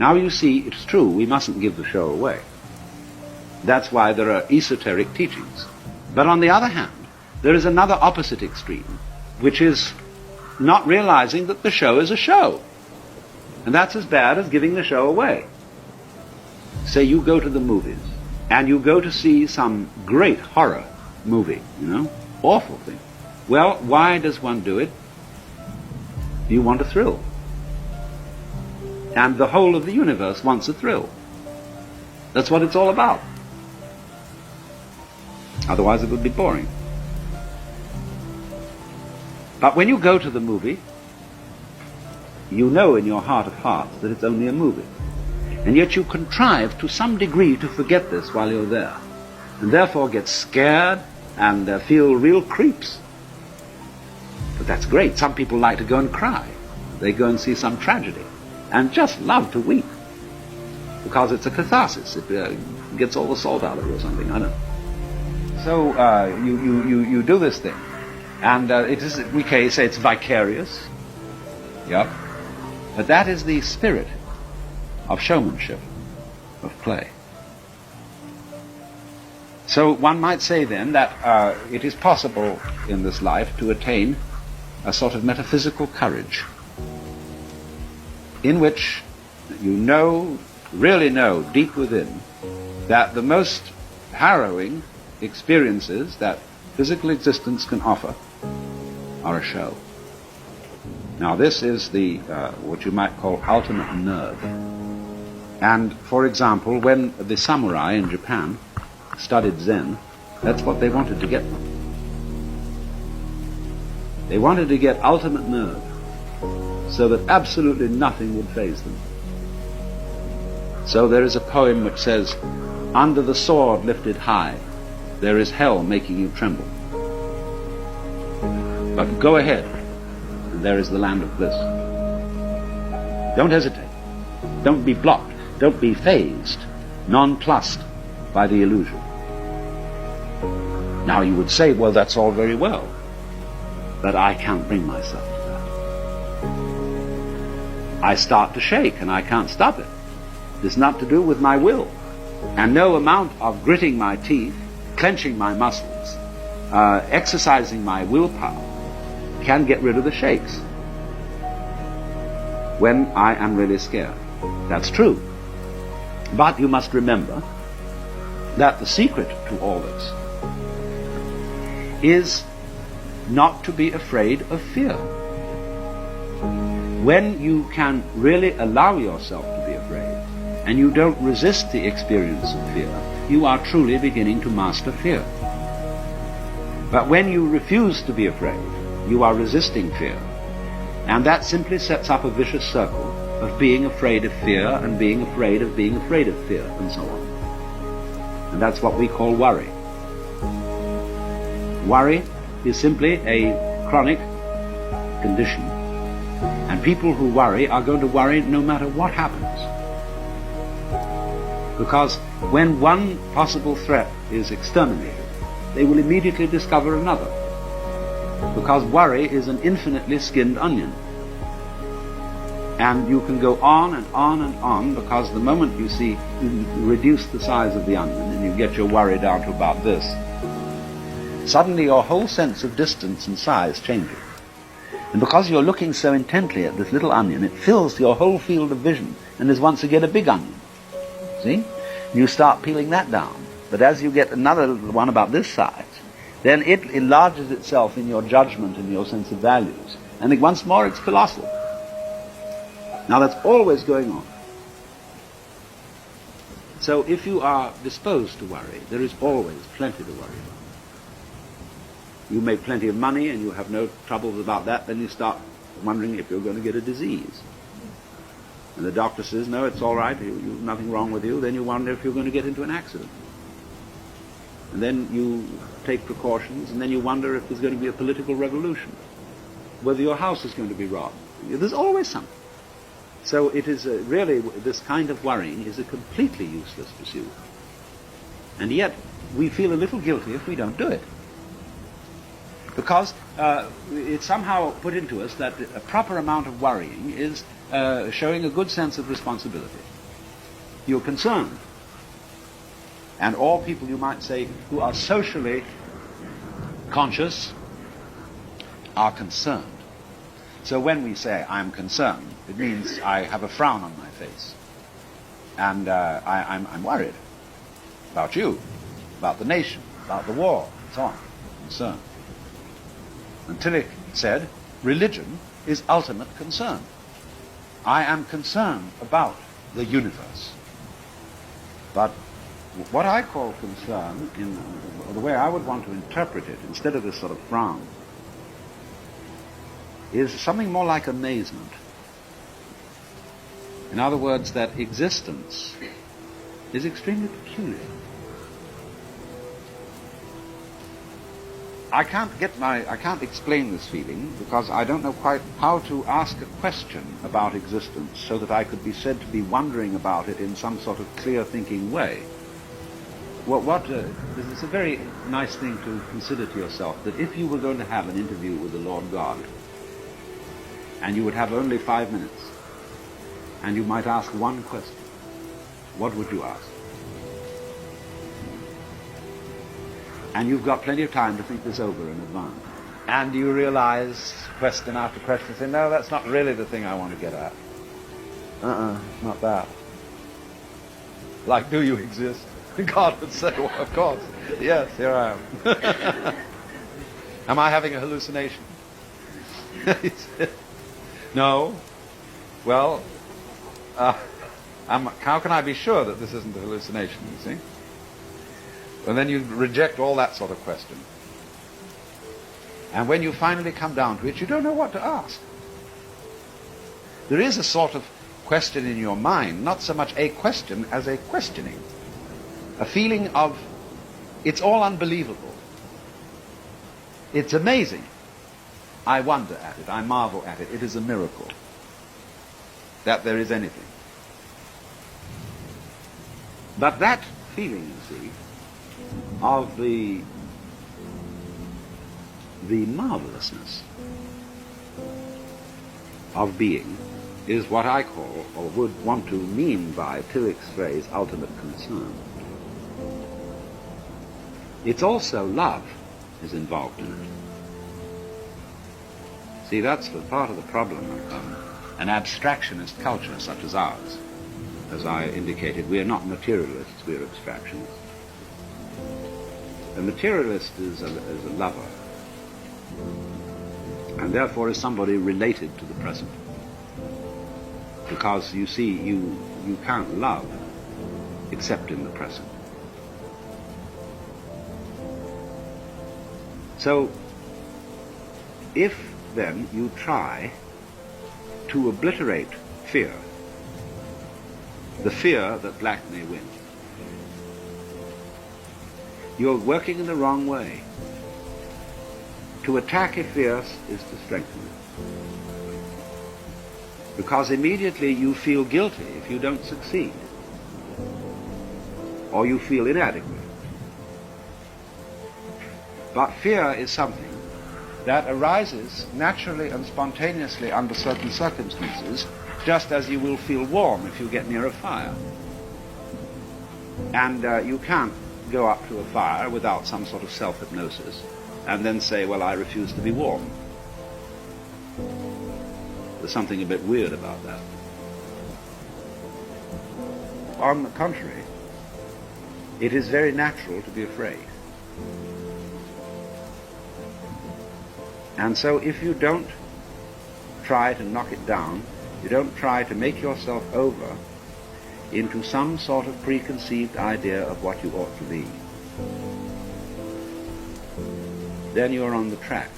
Now you see, it's true, we mustn't give the show away. That's why there are esoteric teachings. But on the other hand, there is another opposite extreme, which is not realizing that the show is a show. And that's as bad as giving the show away. Say you go to the movies, and you go to see some great horror movie, awful thing. Well, why does one do it? You want a thrill. And the whole of the universe wants a thrill. That's what it's all about. Otherwise it would be boring. But when you go to the movie, you know in your heart of hearts that it's only a movie. And yet you contrive to some degree to forget this while you're there. And therefore get scared and feel real creeps. But that's great. Some people like to go and cry. They go and see some tragedy and just love to weep. Because it's a catharsis. It gets all the salt out of it or something, I don't know. So you do this thing. And it is, we can say it's vicarious. Yep. But that is the spirit of showmanship, of play. So one might say then that it is possible in this life to attain a sort of metaphysical courage in which you really know deep within that the most harrowing experiences that physical existence can offer are a show. Now this is the what you might call ultimate nerve. And for example, when the samurai in Japan studied Zen, that's what they wanted to get from. They wanted to get ultimate nerve so that absolutely nothing would faze them. So there is a poem which says, "Under the sword lifted high, there is hell making you tremble. But go ahead, and there is the land of bliss." Don't hesitate. Don't be blocked. Don't be fazed, nonplussed by the illusion. Now you would say, well, that's all very well, but I can't bring myself to that. I start to shake and I can't stop it. It's not to do with my will. And no amount of gritting my teeth, clenching my muscles, exercising my willpower can get rid of the shakes when I am really scared. That's true. But you must remember that the secret to all this is not to be afraid of fear. When you can really allow yourself to be afraid, and you don't resist the experience of fear, you are truly beginning to master fear. But when you refuse to be afraid, you are resisting fear. And that simply sets up a vicious circle of being afraid of fear and being afraid of being afraid of fear, and so on. And that's what we call worry. Worry is simply a chronic condition. And people who worry are going to worry no matter what happens. Because when one possible threat is exterminated, they will immediately discover another. Because worry is an infinitely skinned onion. And you can go on and on and on, because the moment you reduce the size of the onion and you get your worry down to about this, suddenly your whole sense of distance and size changes. And because you're looking so intently at this little onion, it fills your whole field of vision and is once again a big onion. See? You start peeling that down. But as you get another one about this size, then it enlarges itself in your judgment and your sense of values. And then once more it's colossal. Now that's always going on. So if you are disposed to worry, there is always plenty to worry about. You make plenty of money and you have no troubles about that, then you start wondering if you're going to get a disease. And the doctor says, no, it's all right, nothing wrong with you. Then you wonder if you're going to get into an accident. And then you take precautions, and then you wonder if there's going to be a political revolution, whether your house is going to be robbed. There's always something. So it is really, this kind of worrying is a completely useless pursuit. And yet, we feel a little guilty if we don't do it. Because it's somehow put into us that a proper amount of worrying is showing a good sense of responsibility. You're concerned. And all people, you might say, who are socially conscious are concerned. So when we say, I'm concerned, it means I have a frown on my face. And I'm worried about you, about the nation, about the war, and so on. Concerned. And Tillich said, religion is ultimate concern. I am concerned about the universe. But what I call concern, in the way I would want to interpret it, instead of this sort of frown, is something more like amazement. In other words, that existence is extremely peculiar. I can't explain this feeling because I don't know quite how to ask a question about existence so that I could be said to be wondering about it in some sort of clear thinking way. It's a very nice thing to consider to yourself that if you were going to have an interview with the Lord God and you would have only 5 minutes and you might ask one question, what would you ask? And you've got plenty of time to think this over in advance. And you realize, question after question, say, no, that's not really the thing I want to get at. Not that. Like, do you exist? God would say, well, of course. Yes, here I am. Am I having a hallucination? He said, no. Well, how can I be sure that this isn't a hallucination, you see? And then you reject all that sort of question. And when you finally come down to it, you don't know what to ask. There is a sort of question in your mind, not so much a question as a questioning. A feeling of, it's all unbelievable. It's amazing. I wonder at it. I marvel at it. It is a miracle that there is anything. But that feeling, you see, of the marvelousness of being is what I call, or would want to mean by Tillich's phrase, ultimate concern. It's also love is involved in it. See, that's the part of the problem of an abstractionist culture such as ours. As I indicated, we are not materialists, we are abstractionists. A materialist is a lover, and therefore is somebody related to the present. Because you see, you can't love except in the present. So, if then you try to obliterate fear, the fear that black may win, you're working in the wrong way. To attack a fear is to strengthen it. Because immediately you feel guilty if you don't succeed, or you feel inadequate. But fear is something that arises naturally and spontaneously under certain circumstances, just as you will feel warm if you get near a fire. And you can't go up to a fire without some sort of self-hypnosis and then say, well, I refuse to be warm. There's something a bit weird about that. On the contrary, it is very natural to be afraid. And so if you don't try to knock it down, you don't try to make yourself over into some sort of preconceived idea of what you ought to be, then you're on the track.